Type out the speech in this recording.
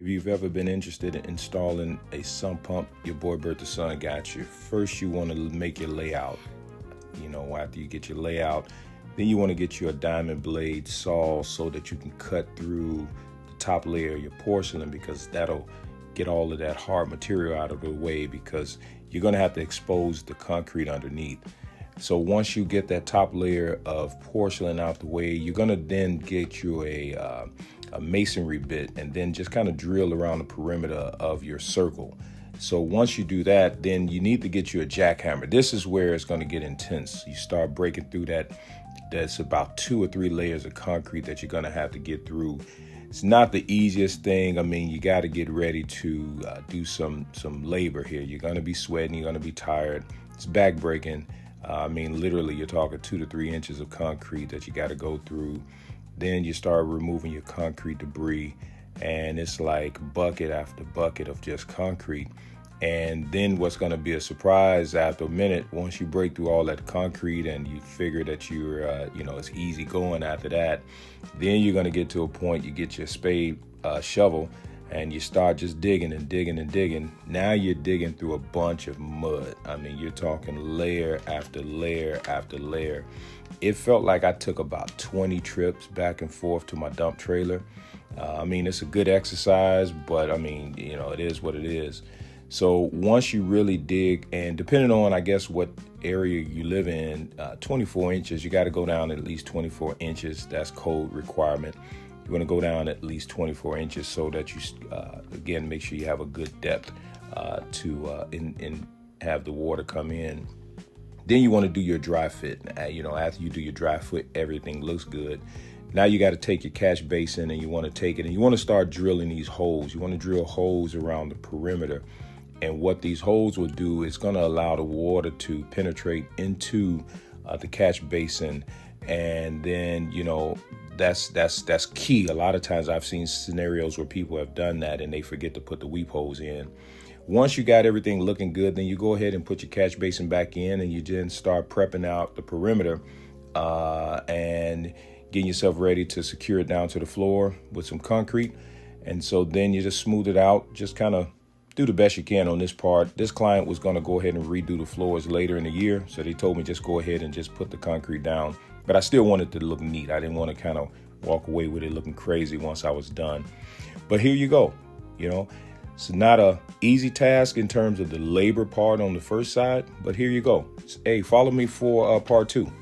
If you've ever been interested in installing a sump pump, your boy Bert the Sun got you. First, you want to make your layout. After you get your layout, then you want to get you a diamond blade saw so that you can cut through the top layer of your porcelain, because that'll get all of that hard material out of the way, because you're going to have to expose the concrete underneath. So once you get that top layer of porcelain out the way, you're going to then get you a masonry bit and then just kind of drill around the perimeter of your circle. So once you do that, then you need to get you a jackhammer. This is where it's going to get intense. You start breaking through that's about 2 or 3 layers of concrete that you're going to have to get through. It's not the easiest thing. I mean, you got to get ready to do some labor here. You're going to be sweating. You're going to be tired. It's backbreaking. Literally, you're talking 2 to 3 inches of concrete that you got to go through. Then you start removing your concrete debris, and it's like bucket after bucket of just concrete. And then what's going to be a surprise after a minute, once you break through all that concrete and you figure that you're, it's easy going after that, then you're going to get to a point, you get your spade, shovel, and you start just digging and digging and digging. Now you're digging through a bunch of mud. I mean, you're talking layer after layer after layer. It felt like I took about 20 trips back and forth to my dump trailer. It's a good exercise, but it is what it is. So once you really dig, and depending on, I guess, what area you live in, 24 inches, you got to go down at least 24 inches. That's code requirement. You want to go down at least 24 inches so that you, again, make sure you have a good depth to have the water come in. Then you want to do your dry fit. After you do your dry fit, everything looks good. Now you got to take your catch basin and you want to take it and you want to start drilling these holes. You want to drill holes around the perimeter. And what these holes will do is going to allow the water to penetrate into the catch basin. And then, that's key. A lot of times I've seen scenarios where people have done that and they forget to put the weep holes in. Once you got everything looking good, then you go ahead and put your catch basin back in, and you then start prepping out the perimeter and getting yourself ready to secure it down to the floor with some concrete. And so then you just smooth it out, just kind of do the best you can on this part. This client was going to go ahead and redo the floors later in the year, so they told me just go ahead and just put the concrete down. But I still wanted it to look neat. I didn't want to kind of walk away with it looking crazy once I was done. But here you go. It's not a easy task in terms of the labor part on the first side, but here you go. Hey, follow me for part 2.